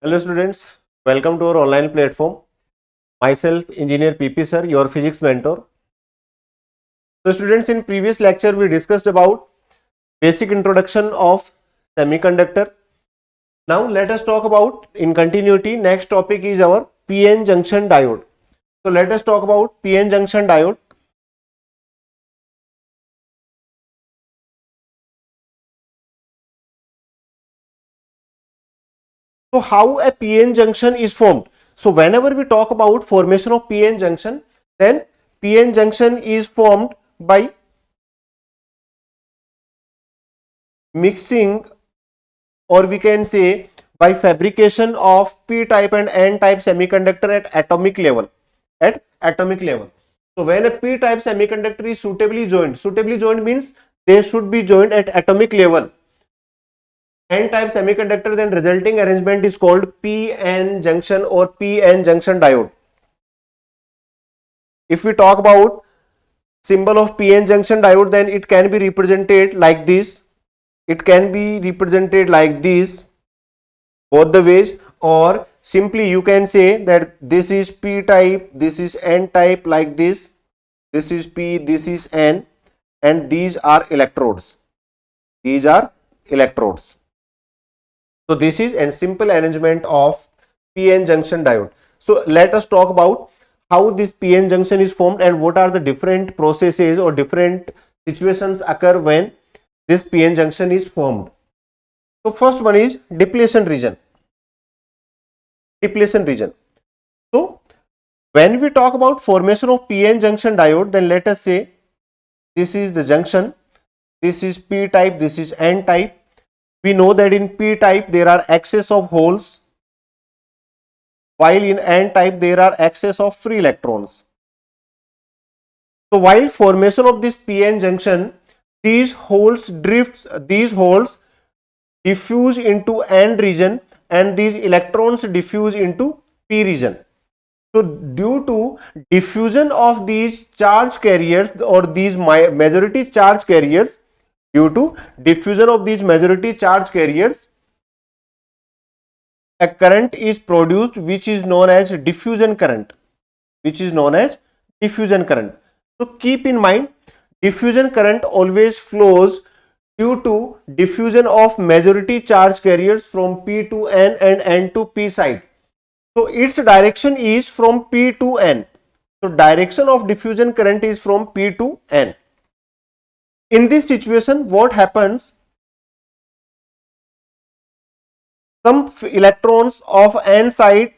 Hello students, welcome to our online platform. Myself Engineer PP sir, your physics mentor. So students, in previous lecture we discussed about basic introduction of semiconductor. Now let us talk about in continuity. Next topic is our PN junction diode. So let us talk about PN junction diode. So how a PN junction is formed? So whenever we talk about formation of PN junction, then PN junction is formed by mixing, or we can say by fabrication of p-type and n-type semiconductor at atomic level. So when a p-type semiconductor is suitably joined means they should be joined at atomic level. N-type semiconductor, then resulting arrangement is called PN junction or PN junction diode. If we talk about symbol of PN junction diode, then it can be represented like this. It can be represented like this, both the ways, or simply you can say that this is p type, this is n type, like this is p, this is n, and these are electrodes. So this is a simple arrangement of PN junction diode. So let us talk about how this PN junction is formed and what are the different processes or different situations occur when this PN junction is formed. So first one is depletion region. So when we talk about formation of PN junction diode, then let us say this is the junction, this is p type, this is n type. We know that in p type there are excess of holes, while in n type there are excess of free electrons. So while formation of this PN junction, these holes diffuse into n region and these electrons diffuse into p region. So due to diffusion of these charge carriers or these majority charge carriers, a current is produced which is known as diffusion current. So keep in mind, diffusion current always flows due to diffusion of majority charge carriers from p to n and n to p side. So its direction is from p to n. So direction of diffusion current is from p to n. In this situation, what happens? Some electrons of n side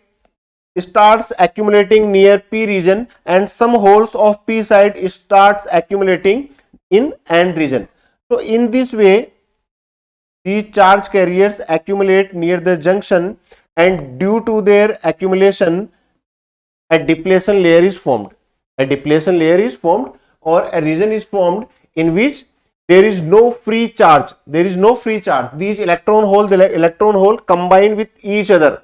starts accumulating near p region and some holes of p side starts accumulating in n region. So in this way, the charge carriers accumulate near the junction, and due to their accumulation, a depletion layer is formed. Or a region is formed in which there is no free charge. These electron hole combine with each other.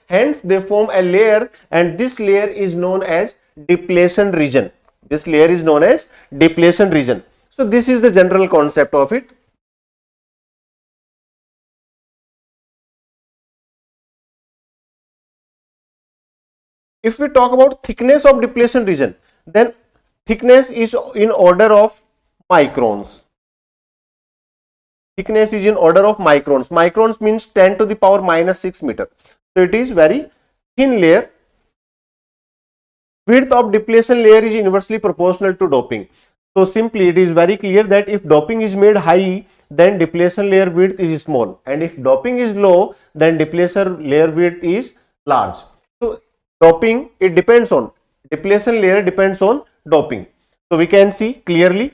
Hence they form a layer, and this layer is known as depletion region. So this is the general concept of it. If we talk about thickness of depletion region, then thickness is in order of microns. Microns means 10 to the power minus 6 meter. So it is very thin layer. Width of depletion layer is inversely proportional to doping. So simply it is very clear that if doping is made high, then depletion layer width is small, and if doping is low, then depletion layer width is large. So doping, it depends on depletion layer, depends on doping. So we can see clearly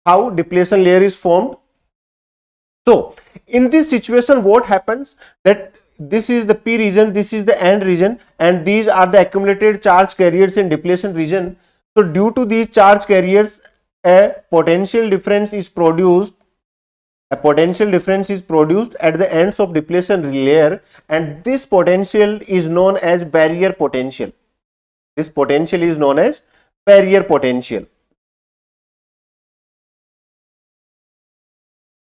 how depletion layer is formed. So in this situation, what happens, that this is the p region, this is the n region, and these are the accumulated charge carriers in depletion region. So due to these charge carriers, a potential difference is produced at the ends of depletion layer, and this potential is known as barrier potential.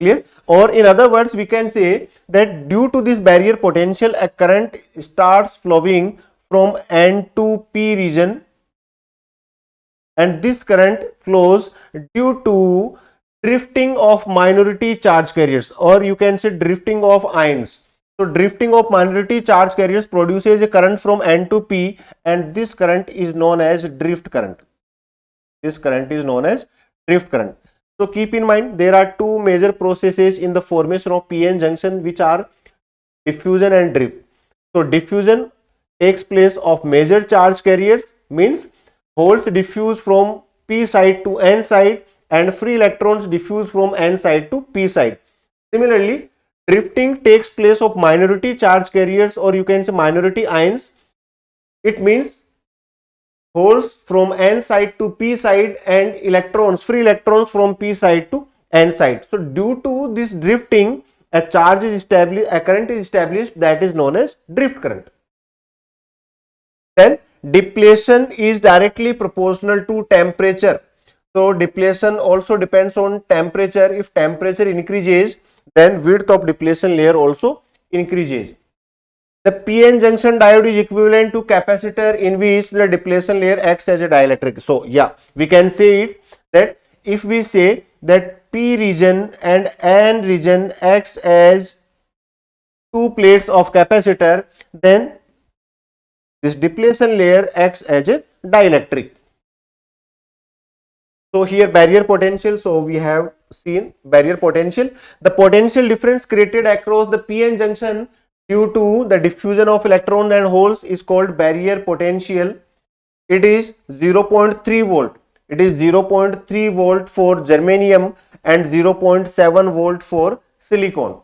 Clear? Or in other words, we can say that due to this barrier potential, a current starts flowing from N to P region, and this current flows due to drifting of minority charge carriers, or you can say drifting of ions. So drifting of minority charge carriers produces a current from N to P, and this current is known as drift current. This current is known as drift current. So keep in mind, there are two major processes in the formation of p-n junction, which are diffusion and drift. So diffusion takes place of major charge carriers, means holes diffuse from p side to n side and free electrons diffuse from n side to p side. Similarly, drifting takes place of minority charge carriers, or you can say minority ions. It means holes from n side to p side and electrons, free electrons from p side to n side. So due to this drifting, a charge is established, a current is established, that is known as drift current. Then depletion is directly proportional to temperature. So depletion also depends on temperature. If temperature increases, then width of depletion layer also increases. The p-n junction diode is equivalent to capacitor in which the depletion layer acts as a dielectric. So yeah, we can say it that if we say that p region and n region acts as two plates of capacitor, then this depletion layer acts as a dielectric. So here barrier potential, so we have seen barrier potential. The potential difference created across the p-n junction due to the diffusion of electrons and holes is called barrier potential. It is 0.3 volt. It is 0.3 volt for germanium and 0.7 volt for silicon.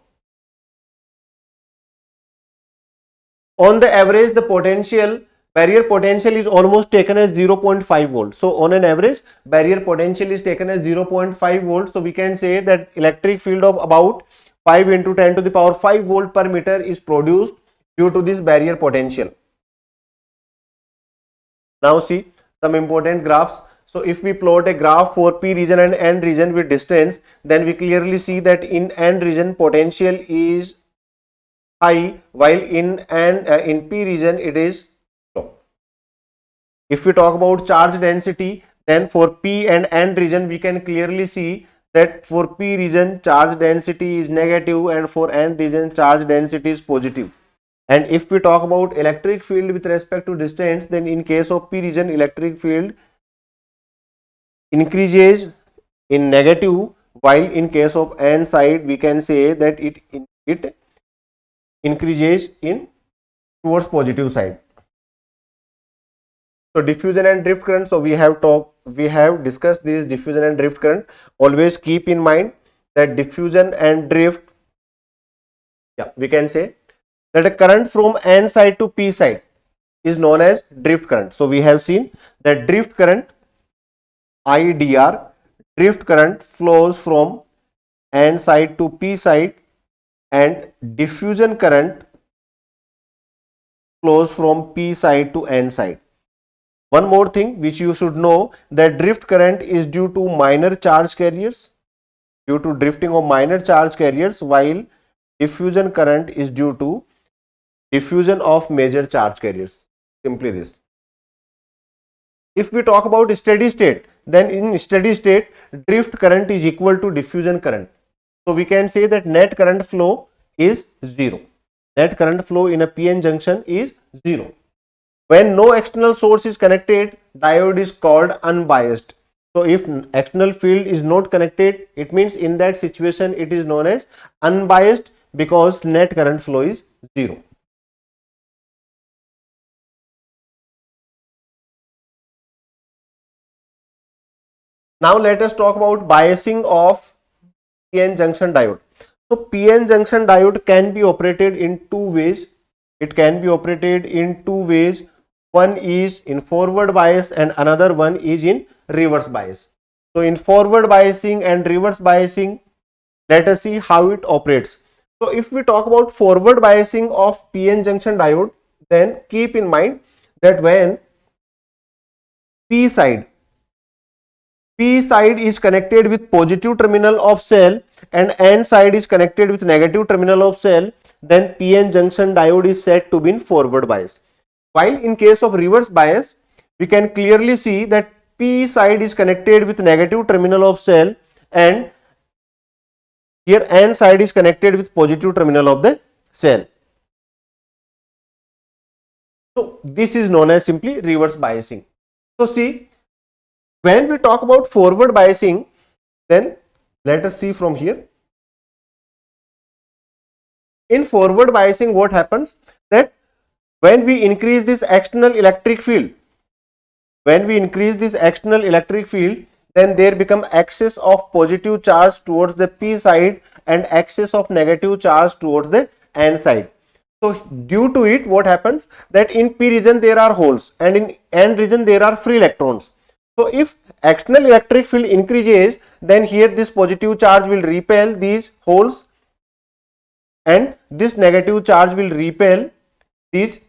On the average, the barrier potential is almost taken as 0.5 volt. So on an average, barrier potential is taken as 0.5 volt. So we can say that electric field of about 5 into 10 to the power 5 volt per meter is produced due to this barrier potential. Now see some important graphs. So if we plot a graph for p region and n region with distance, then we clearly see that in n region potential is high, while in p region it is low. If we talk about charge density, then for p and n region we can clearly see that for p region charge density is negative and for n region charge density is positive. And if we talk about electric field with respect to distance, then in case of p region electric field increases in negative, while in case of n side we can say that it increases in towards positive side. So diffusion and drift current, so we have discussed this diffusion and drift current. Always keep in mind that diffusion and drift, we can say that a current from n side to p side is known as drift current. So we have seen that drift current, IDR, drift current flows from n side to p side, and diffusion current flows from p side to n side. One more thing which you should know, that drift current is due to minor charge carriers, due to drifting of minor charge carriers, while diffusion current is due to diffusion of major charge carriers. Simply this. If we talk about steady state, then in steady state drift current is equal to diffusion current. So we can say that net current flow is 0. Net current flow in a p-n junction is 0. When no external source is connected, diode is called unbiased. So if external field is not connected, it means in that situation it is known as unbiased, because net current flow is 0. Now let us talk about biasing of p-n junction diode. So p-n junction diode can be operated in two ways. It can be operated in two ways. One is in forward bias and another one is in reverse bias. So in forward biasing and reverse biasing, let us see how it operates. So if we talk about forward biasing of p-n junction diode, then keep in mind that when p side P side is connected with positive terminal of cell and N side is connected with negative terminal of cell, then PN junction diode is said to be in forward bias. While in case of reverse bias, we can clearly see that P side is connected with negative terminal of cell and here N side is connected with positive terminal of the cell. So this is known as simply reverse biasing. So see, when we talk about forward biasing, then let us see from here. In forward biasing, what happens that when we increase this external electric field, then there become excess of positive charge towards the P side and excess of negative charge towards the N side. So due to it, what happens that in P region there are holes and in N region there are free electrons. So if external electric field increases, then here this positive charge will repel these holes and this negative charge will repel these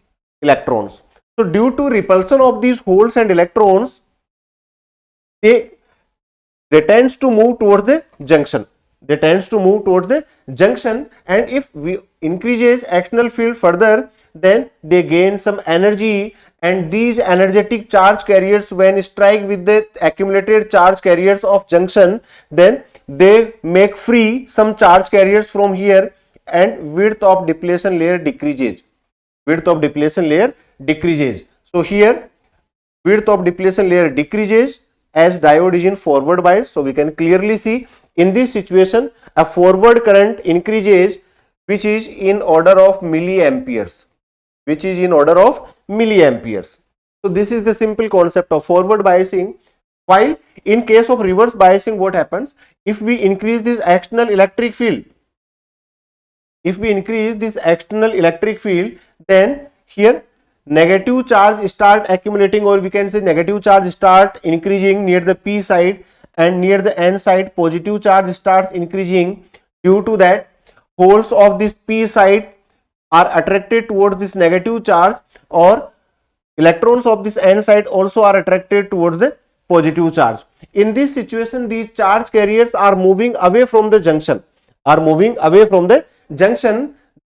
electrons. So due to repulsion of these holes and electrons, they tends to move towards the junction. And if we increases external field further, then they gain some energy, and these energetic charge carriers when strike with the accumulated charge carriers of junction, then they make free some charge carriers from here and width of depletion layer decreases. So here width of depletion layer decreases as diode is in forward bias. So we can clearly see in this situation a forward current increases which is in order of milliamperes. So this is the simple concept of forward biasing. While in case of reverse biasing, what happens if we increase this external electric field? Then here negative charge start accumulating, or we can say negative charge start increasing near the P side, and near the N side positive charge starts increasing. Due to that, holes of this P side are attracted towards this negative charge, or electrons of this N side also are attracted towards the positive charge. In this situation, these charge carriers are moving away from the junction.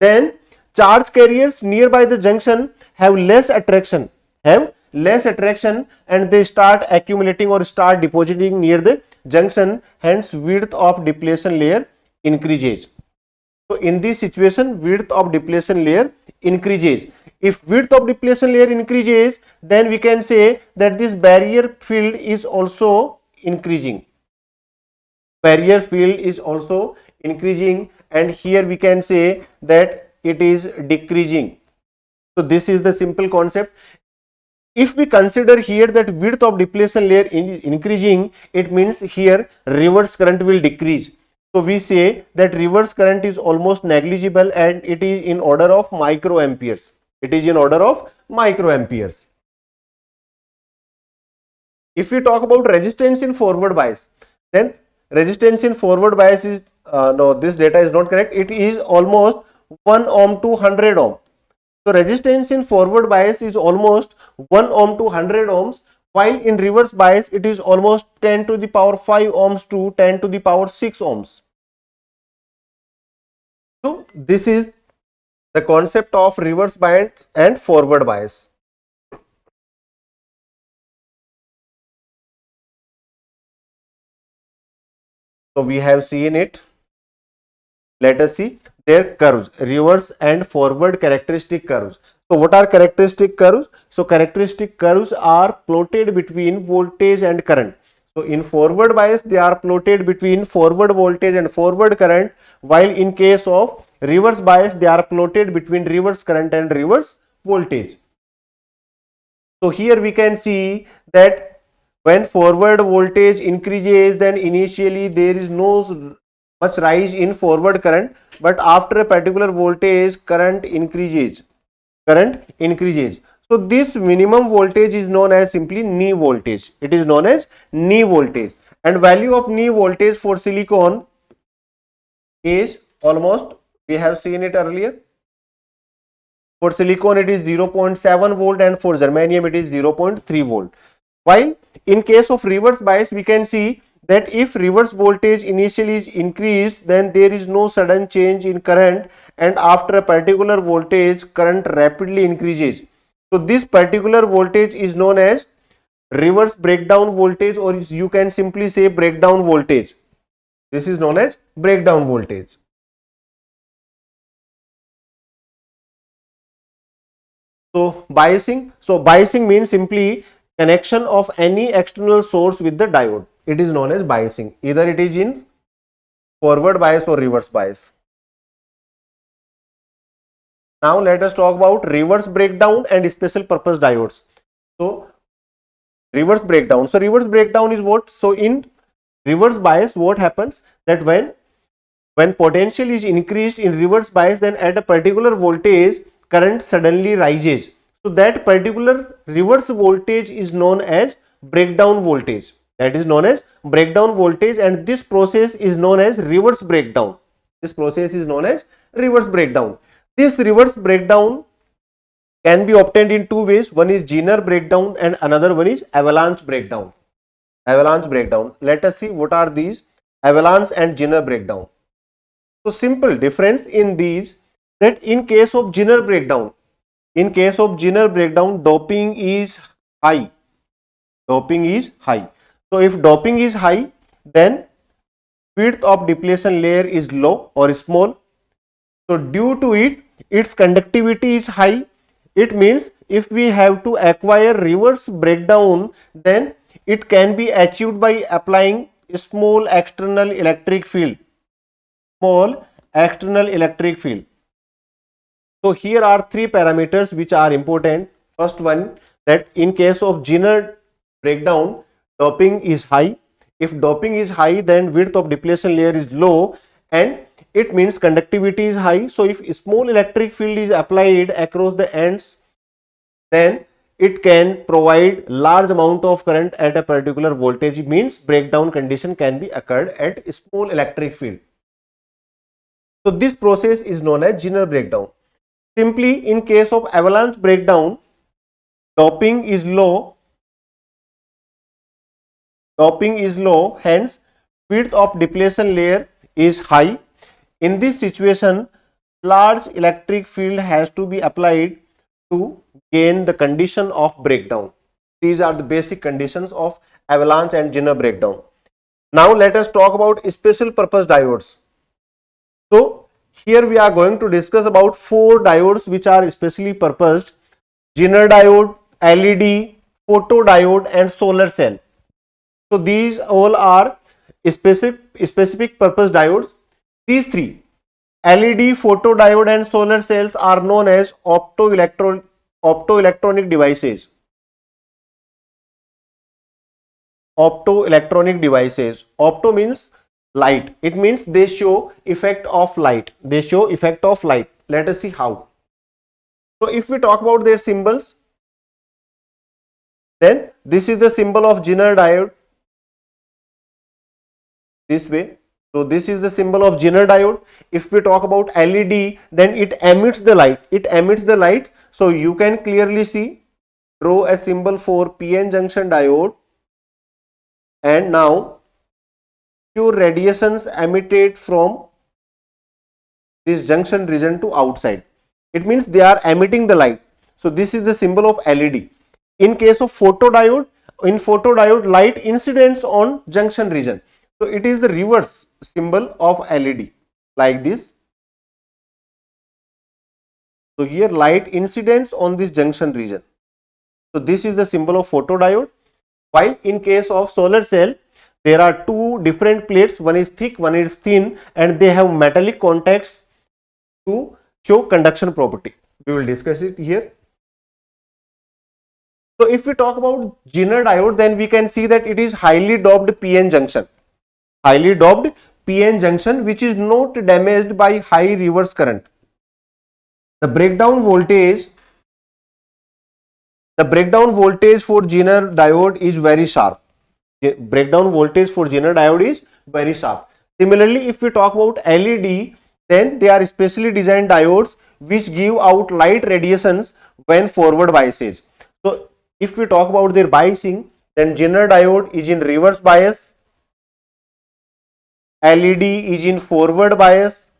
Then charge carriers nearby the junction have less attraction, and they start accumulating or start depositing near the junction, hence width of depletion layer increases. So in this situation, width of depletion layer increases. If width of depletion layer increases, then we can say that this barrier field is also increasing. And here we can say that it is decreasing. So this is the simple concept. If we consider here that width of depletion layer is increasing, it means here reverse current will decrease. So we say that reverse current is almost negligible and it is in order of microamperes. If we talk about resistance in forward bias, then resistance in forward bias is no, this data is not correct. It is almost 1 ohm to 100 ohm. So resistance in forward bias is almost 1 ohm to 100 ohms, while in reverse bias it is almost 10 to the power 5 ohms to 10 to the power 6 ohms. So this is the concept of reverse bias and forward bias. So we have seen it. Let us see their curves, reverse and forward characteristic curves. So what are characteristic curves? So characteristic curves are plotted between voltage and current. So in forward bias, they are plotted between forward voltage and forward current, while in case of reverse bias, they are plotted between reverse current and reverse voltage. So here we can see that when forward voltage increases, then initially there is no much rise in forward current, but after a particular voltage, current increases. So this minimum voltage is known as simply knee voltage. And value of knee voltage for silicon is almost, we have seen it earlier. For silicon it is 0.7 volt and for germanium it is 0.3 volt. While in case of reverse bias, we can see that if reverse voltage initially is increased, then there is no sudden change in current, and after a particular voltage, current rapidly increases. So this particular voltage is known as reverse breakdown voltage, or you can simply say breakdown voltage. This is known as breakdown voltage. So biasing means simply connection of any external source with the diode. It is known as biasing. Either it is in forward bias or reverse bias. Now let us talk about reverse breakdown and special purpose diodes. So reverse breakdown. So reverse breakdown is what? So in reverse bias, what happens that when potential is increased in reverse bias, then at a particular voltage, current suddenly rises. So that particular reverse voltage is known as breakdown voltage. That is known as breakdown voltage, and this process is known as reverse breakdown. This process is known as reverse breakdown. This reverse breakdown can be obtained in two ways. One is Zener breakdown and another one is avalanche breakdown. Avalanche breakdown. Let us see what are these avalanche and Zener breakdown. So simple difference in these, that in case of Zener breakdown, doping is high. Doping is high. So if doping is high, then width of depletion layer is low or small. So due to it, its conductivity is high. It means if we have to acquire reverse breakdown, then it can be achieved by applying a small external electric field. Small external electric field. So here are three parameters which are important. First one, that in case of Zener breakdown, doping is high. If doping is high, then width of depletion layer is low, and it means conductivity is high. So if small electric field is applied across the ends, then it can provide large amount of current at a particular voltage, means breakdown condition can be occurred at small electric field. So this process is known as Zener breakdown. Simply in case of avalanche breakdown, doping is low, hence width of depletion layer is high. In this situation, large electric field has to be applied to gain the condition of breakdown. These are the basic conditions of avalanche and Zener breakdown. Now let us talk about special purpose diodes. So here we are going to discuss about four diodes which are specially purposed: Zener diode, LED, photodiode and solar cell. So these all are specific purpose diodes. These three, LED, photodiode and solar cells, are known as optoelectronic devices. Optoelectronic devices. Opto means light. It means they show effect of light. Let us see how. So if we talk about their symbols, then this is the symbol of Zener diode. This way. So this is the symbol of Zener diode. If we talk about LED, then it emits the light. So you can clearly see, draw a symbol for PN junction diode, and now pure radiations emitted from this junction region to outside. It means they are emitting the light. So this is the symbol of LED. In case of photodiode, light incidents on junction region. So it is the reverse symbol of LED, like this. So here light incidents on this junction region. So this is the symbol of photodiode. While in case of solar cell, there are two different plates. One is thick, one is thin, and they have metallic contacts to show conduction property. We will discuss it here. So if we talk about Zener diode, then we can see that it is highly doped PN junction. Which is not damaged by high reverse current. The breakdown voltage for Zener diode is very sharp. Similarly, if we talk about LED, then they are specially designed diodes which give out light radiations when forward biases. So if we talk about their biasing, then Zener diode is in reverse bias, LED is in forward bias,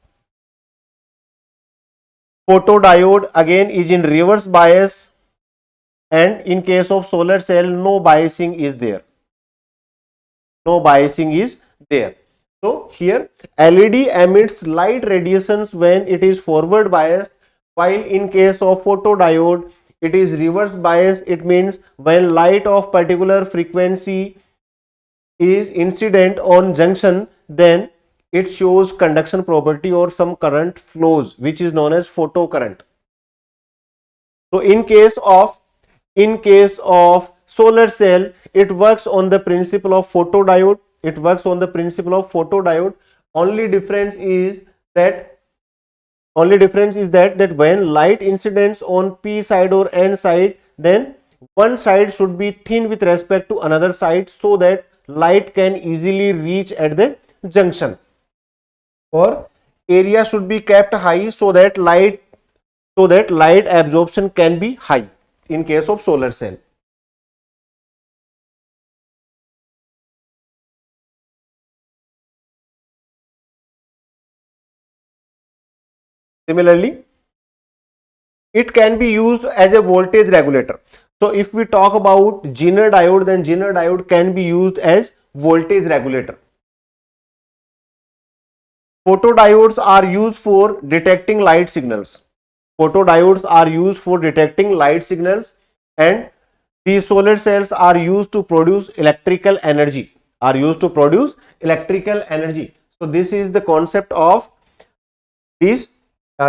photodiode again is in reverse bias, and in case of solar cell no biasing is there. No biasing is there. So here LED emits light radiations when it is forward biased, while in case of photodiode it is reverse biased. It means when light of particular frequency is incident on junction, then it shows conduction property or some current flows, which is known as photocurrent. So in case of solar cell, it works on the principle of photodiode. It works on the principle of photodiode. Only difference is that when light incidents on P side or N side, then one side should be thin with respect to another side, so that light can easily reach at the junction, or area should be kept high so that light absorption can be high in case of solar cell. Similarly, it can be used as a voltage regulator. So if we talk about Zener diode, then Zener diode can be used as voltage regulator. Photodiodes are used for detecting light signals. Photodiodes are used for detecting light signals, and these solar cells are used to produce electrical energy. So this is the concept of these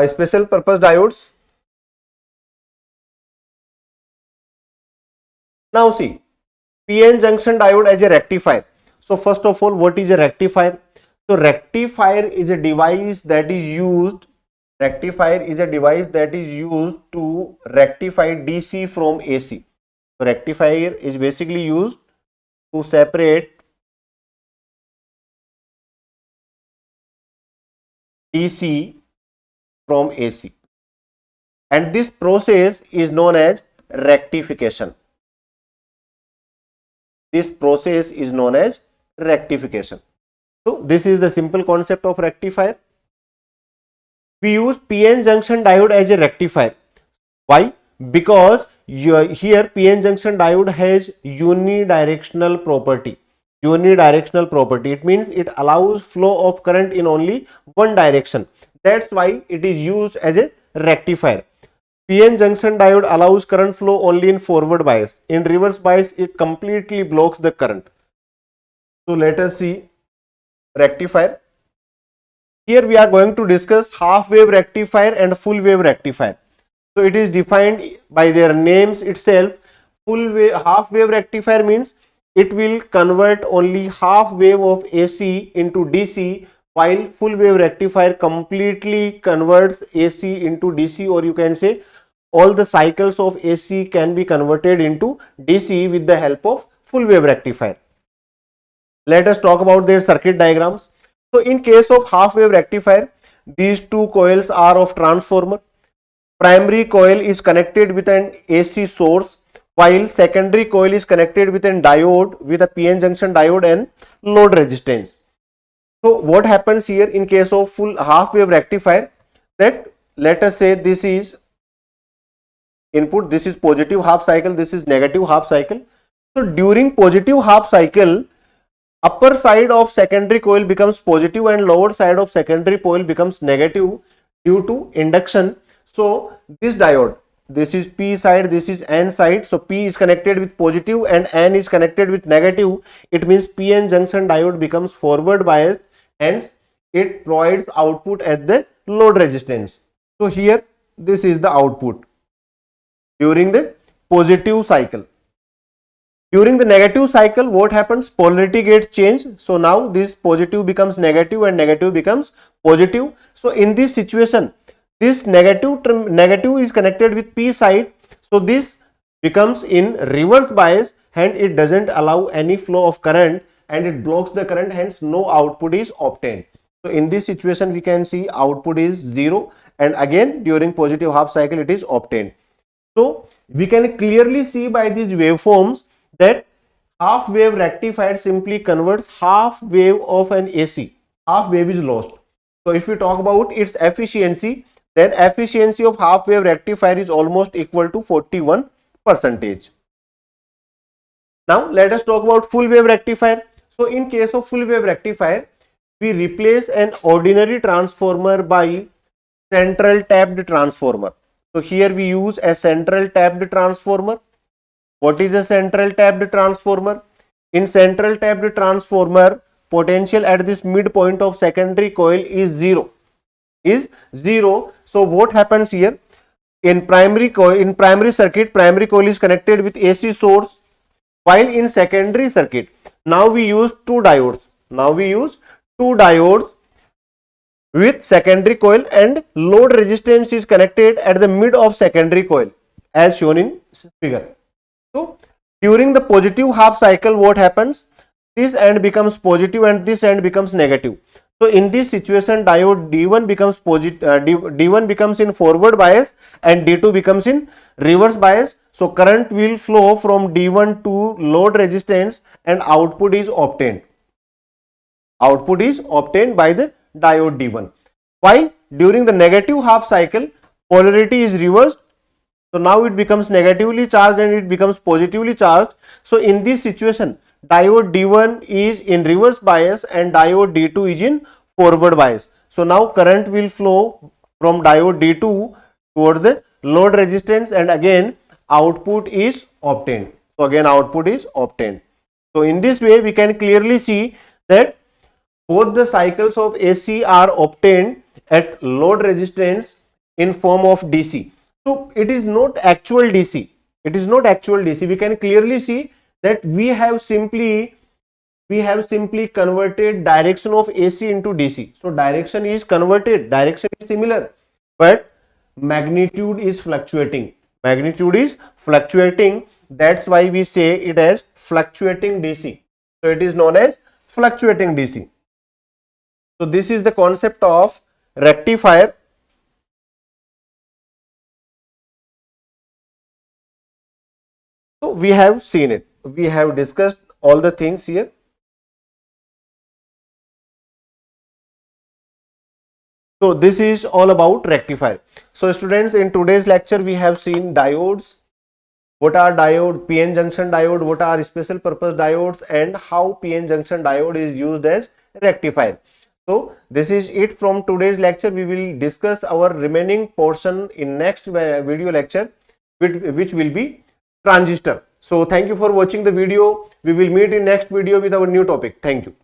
special purpose diodes. Now see, PN junction diode as a rectifier. So first of all, what is a rectifier? So rectifier is a device that is used to rectify DC from AC. So rectifier is basically used to separate DC from AC, and this process is known as rectification. So this is the simple concept of rectifier. We use PN junction diode as a rectifier. Why? Because here PN junction diode has unidirectional property. It means it allows flow of current in only one direction. That's why it is used as a rectifier. PN junction diode allows current flow only in forward bias. In reverse bias, it completely blocks the current. So let us see rectifier. Here we are going to discuss half wave rectifier and full wave rectifier. So it is defined by their names itself. Half wave rectifier means it will convert only half wave of AC into DC, while full wave rectifier completely converts AC into DC, or you can say all the cycles of AC can be converted into DC with the help of full wave rectifier. Let us talk about their circuit diagrams. So in case of half wave rectifier, these two coils are of transformer. Primary coil is connected with an AC source, while secondary coil is connected with a diode, with a PN junction diode and load resistance. So what happens here in case of full half wave rectifier, that let us say this is input, this is positive half cycle, this is negative half cycle. So during positive half cycle, upper side of secondary coil becomes positive and lower side of secondary coil becomes negative due to induction. So this diode, this is P side, this is N side. So P is connected with positive and N is connected with negative. It means PN junction diode becomes forward biased, hence it provides output at the load resistance. So here this is the output during the positive cycle. During the negative cycle, what happens? Polarity gets changed. So now this positive becomes negative and negative becomes positive. So in this situation, this negative is connected with P side. So this becomes in reverse bias and it doesn't allow any flow of current and it blocks the current, hence no output is obtained. So in this situation, we can see output is 0, and again during positive half cycle it is obtained. So we can clearly see by these waveforms that half wave rectifier simply converts half wave of an AC. Half wave is lost. So if we talk about its efficiency, then efficiency of half wave rectifier is almost equal to 41%. Now let us talk about full wave rectifier. So in case of full wave rectifier, we replace an ordinary transformer by central tapped transformer. So here we use a central tapped transformer. What is a central tapped transformer? In central tapped transformer, potential at this midpoint of secondary coil is zero. So what happens here? In primary circuit, primary coil is connected with AC source, while in secondary circuit, now we use two diodes. With secondary coil, and load resistance is connected at the mid of secondary coil as shown in figure. So during the positive half cycle, what happens? This end becomes positive and this end becomes negative. So in this situation, diode D1 becomes D1 becomes in forward bias and D2 becomes in reverse bias. So current will flow from D1 to load resistance and output is obtained. Output is obtained by the diode D1. While during the negative half cycle, polarity is reversed. So now it becomes negatively charged and it becomes positively charged. So in this situation, diode D1 is in reverse bias and diode D2 is in forward bias. So now current will flow from diode D2 towards the load resistance and again output is obtained. So again output is obtained. So in this way we can clearly see that both the cycles of AC are obtained at load resistance in form of DC. So it is not actual DC. We can clearly see that we have simply converted direction of AC into DC. So direction is converted, direction is similar, but magnitude is fluctuating. That's why we say it as fluctuating DC. So it is known as fluctuating DC. So this is the concept of rectifier. So we have seen it. We have discussed all the things here. So this is all about rectifier. So students, in today's lecture we have seen diodes. What are diode, PN junction diode, what are special purpose diodes, and how PN junction diode is used as rectifier. So this is it from today's lecture. We will discuss our remaining portion in next video lecture, which will be transistor. So thank you for watching the video. We will meet in next video with our new topic. Thank you.